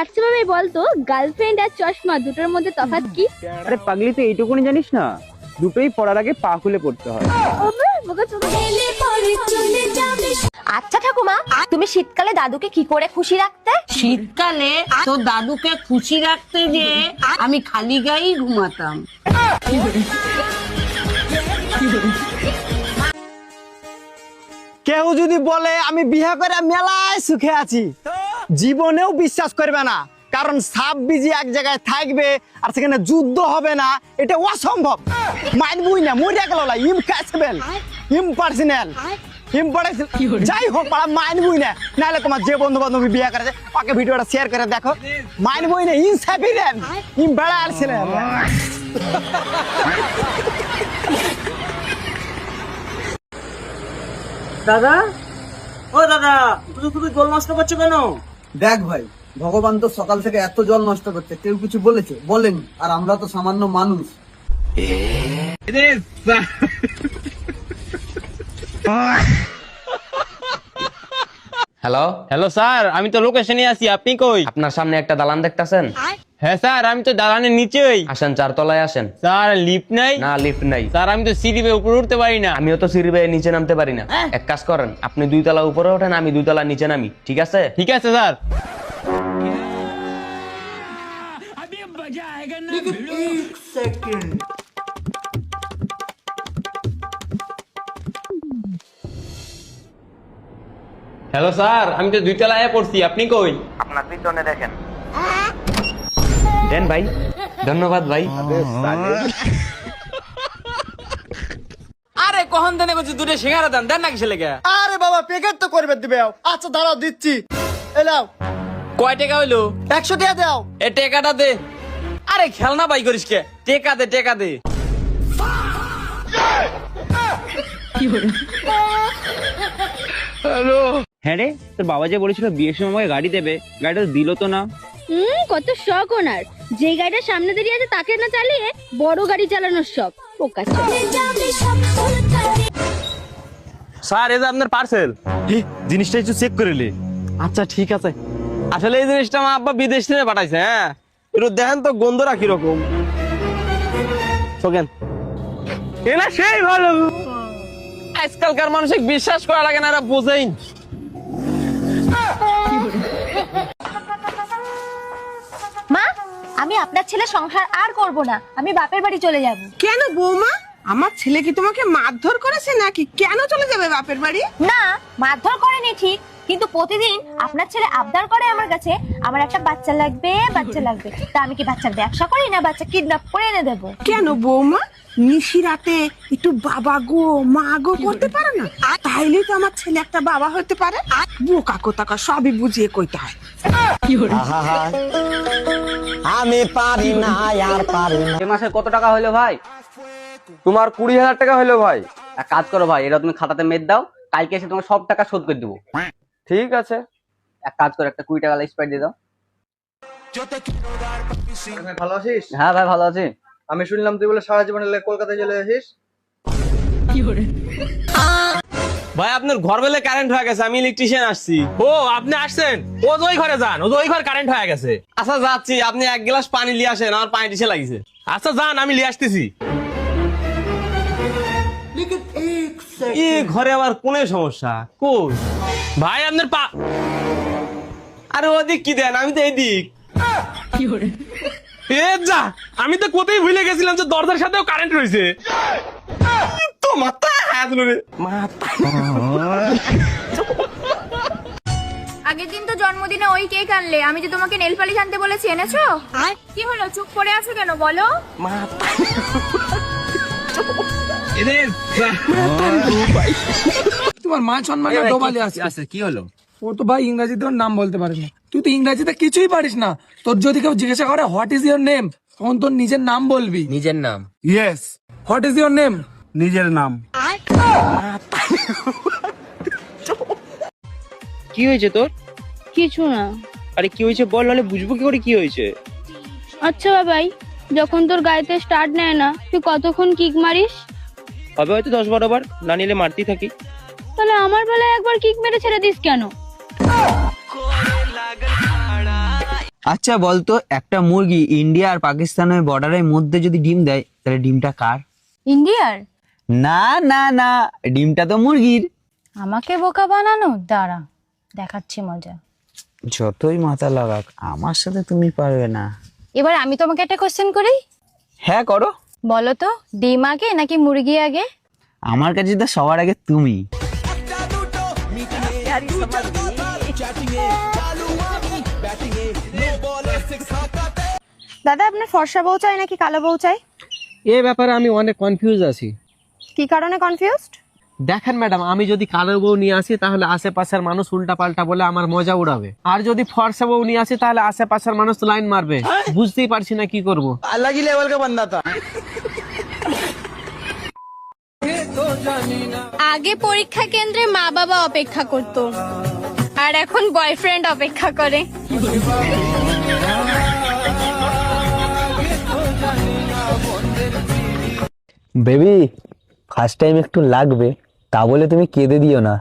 আচ্ছা ভাই বলতো গার্লফ্রেন্ড আর চশমা দুটোর মধ্যে তফাৎ কি? আরে পাগলি তো এইটুকুনি জানিস না, দুটোই পড়ার আগে পা খুলে পড়তে হয়। আচ্ছা ঠাকুমা, তুমি শীতকালে দাদুকে কি করে খুশি রাখতে? শীতকালে তো দাদুকে খুশি রাখতে যে আমি খালি গায়েই ঘুমাতাম। কেউ যদি বলে আমি বিয়ে করে মেলায় সুখে আছি, জীবনেও বিশ্বাস করবে না। কারণ সাপ বিজি এক জায়গায় থাকবে আর সেখানে যুদ্ধ হবে না, এটা অসম্ভব। মানবই না, মরে গেল না, ইম্পসিবল, ইম্পার্সোনাল, যাই হোক মানবই না। নাহলে তোমার যে বন্ধু বান্ধব বিয়ে করেছে ওকে ভিডিওটা শেয়ার করে দেখো, মানবই না, ইনসাফিসিয়েন্ট, ইম্বালান্সড। দাদা, ও দাদা, তুমি জল নষ্ট করছো কেন? দেখ ভাই, ভগবান তো সকাল থেকে এত জল নষ্ট করছে, কেউ কিছু বলেছে? বলেনি। আর আমরা তো সামান্য মানুষ। হ্যালো হ্যালো স্যার, আমি তো লোকেশনে আছি, আপনি কই? আপনার সামনে একটা দালান দেখতাছেন? হ্যাঁ স্যার, আমি তো দালানের নিচেই। আসেন, 4 তলায় আসেন। স্যার লিফট নাই? না, লিফট নাই। স্যার আমি তো সিঁড়ি বেয়ে উপরে উঠতে পারি না। আমিও তো সিঁড়ি বেয়ে নিচে নামতে পারি না। এক কাজ করেন, আপনি 2 তলা উপরে ওঠেন, আমি 2 তলা নিচে নামি, ঠিক আছে? ঠিক আছে স্যার। হ্যালো স্যার, আমি তো 2 তলায় পড়ছি, আপনি কই? আপনার পিছনে দেখেন। দেন ভাই, ধন্যবাদ ভাই। আরে কখন দেনে করছি, দুটো সিঙ্গারা দেন, দেন নাকি ছেলেকে? আরে বাবা, প্যাকেট তো করবে দিবে। আচ্ছা দাঁড়াও, দিচ্ছি। এলাও, কয় টাকা হইলো? 100 টাকা দাও। এ টেকাটা দে। আরে খেলনা বাই করিস কে? টেকা দে, টেকা দে। হ্যাঁ রে, তোর বাবা যে বলেছিল বিয়ের সময় আমাকে গাড়ি দেবে, গাড়িটা দিল তো না। কত শখ ওনার, যে গাড়িটা সামনে দাঁড়িয়ে আছে তাকে না চালিয়ে বড় গাড়ি চালানোর শখ। পোকা ছেলে। স্যার এই যে আপনার পার্সেল। জিনিসটা একটু চেক করে নে। আচ্ছা ঠিক আছে। আসলে এই জিনিসটা আমার আব্বা বিদেশ থেকে পাঠাইছে। হ্যাঁ, একটু দেখেন তো গন্ধটা কিরকম। শোকেন, এলা সেই ভালো। আজকালকার মানুষ বিশ্বাস করা লাগে না, এরা বোঝেই না। মা, আমি আপনার ছেলে সংসার আর করব না, আমি বাপের বাড়ি চলে যাব। কেন বৌমা, আমার ছেলে কি তোমাকে মারধর করেছে নাকি? কেন চলে যাবে বাপের বাড়ি? না, মারধর করেনি ঠিক, কিন্তু প্রতিদিন আপনার ছেলে আবদার করে আমার কাছে, আমার একটা বাচ্চা লাগবে, বাচ্চা লাগবে। তা আমি কি বাচ্চার ব্যবসা করি না বাচ্চা কিডন্যাপ করে এনে দেবো? কেন বৌমা, নিশি রাতে একটু বাবা গো মা গো করতে পারো না? তাইলেই তো আমার ছেলে একটা বাবা হতে পারে। বোকা কোথাকা, সবই বুঝিয়ে কইতে হয়। আমি পারি না, আর পারি না। এ মাসে কত টাকা হলো ভাই? তোমার 20,000 টাকা হলো ভাই। এক কাজ করো ভাই, এটা তুমি খাতাতে মেদ দাও, কালকে এসে তোমার সব টাকা শোধ করে দেবো। ঠিক আছে। এক কাজ করো, একটা 20 টাকা স্প্রাইট দিয়ে দাও। ভালো আছিস? হ্যাঁ ভাই, ভালো আছি। আমি শুনলাম তুই বলে সারা জীবনে কলকাতায় চলে আসিস। ভাই আপনার ঘর বেলে কারেন্ট হয়ে গেছে, আমি ইলেকট্রিশিয়ান আসছি। ও আপনি আসছেন? ও ওই ঘরে যান, ও ওই ঘর কারেন্ট হয়ে গেছে। আচ্ছা যাচ্ছি, আপনি 1 গ্লাস পানি নিয়ে আসেন, আমার পানি দিছে লাগিছে। আচ্ছা যান, আমি নিয়ে আসতেছি। এই ঘরে আবার কোন সমস্যা? কই ভাই আপনার পা? আরে ওদিক কি দেন, আমি তো এইদিক। এ যা, আমি তো কোথায় ভুলে গেছিলাম যে দরজার সাথেও কারেন্ট রয়েছে। তো মাথা হাত রে মাথা। আগের দিন তো জন্মদিনে ওই কেক আনলে, আমি যে তোমাকে নেল পালিশ আনতে বলেছি, এনেছো? কি হলো, চুপ করে আছো কেন বলো? তোমার মান সম্মান ডোবালে আছে। কি হলো? ও তো ভাই ইংরেজিতে ওর নাম বলতে পারে না। তুই তো ইংরেজিতে কিছুই পারিস না। তোর যদি কেউ জিজ্ঞাসা করে হোয়াট ইজ ইওর নেম, তখন তোর নিজের নাম বলবি। নিজের নাম? Yes, what is your name? নিজের নাম। কি হয়েছে তোর? কিছু না। আরে কি হয়েছে বল, নাহলে বুঝবো কি করে কি হয়েছে। আচ্ছা বাবাই, যখন তোর গাড়িতে স্টার্ট নেয় না, তুই কতক্ষণ কিক মারিস? হবে হয়তো 10-12 বার, না নিলে মারতেই থাকি। তাহলে আমার বেলায় একবার কিক মেরে ছেড়ে দিস কেন? আচ্ছা বলতো, একটা মুরগি ইন্ডিয়া আর পাকিস্তানের বর্ডারের মধ্যে যদি ডিম দেয় তাহলে ডিমটা কার? ইন্ডিয়ার। না না না, ডিমটা তো মুরগির। আমাকে বোকা বানানো, দাঁড়া দেখাচ্ছি মজা। যতই মাথা লাগাক আমার সাথে তুমি পারবে না। এবার আমি তোমাকে একটা কোশ্চেন করি। হ্যাঁ করো। বলো তো, ডিম আগে নাকি মুরগি আগে? আমার কাছে তো সবার আগে তুমি। দাদা, আপনার ফর্সা বউ চাই নাকি কালো বউ চাই? এ ব্যাপারে আমি অনেক কনফিউজ আছি। কি কারণে কনফিউজড? দেখেন ম্যাডাম, আমি যদি কালো বউ নিয়ে আসি তাহলে আশেপাশের মানুষ উল্টা পাল্টা বলে আমার মজা উড়াবে, আর যদি ফর্সা বউ নিয়ে আসি তাহলে আশেপাশের মানুষ লাইন মারবে। বুঝতেই পারছি না কি করব। अलग ही लेवल का बंदा था। আগে পরীক্ষা কেন্দ্রে মা বাবা অপেক্ষা করতো, আর এখন বয়ফ্রেন্ড অপেক্ষা করে। বেবি, ফার্স্ট টাইম একটু লাগবে, তা বলে তুমি কেঁদে দিও না।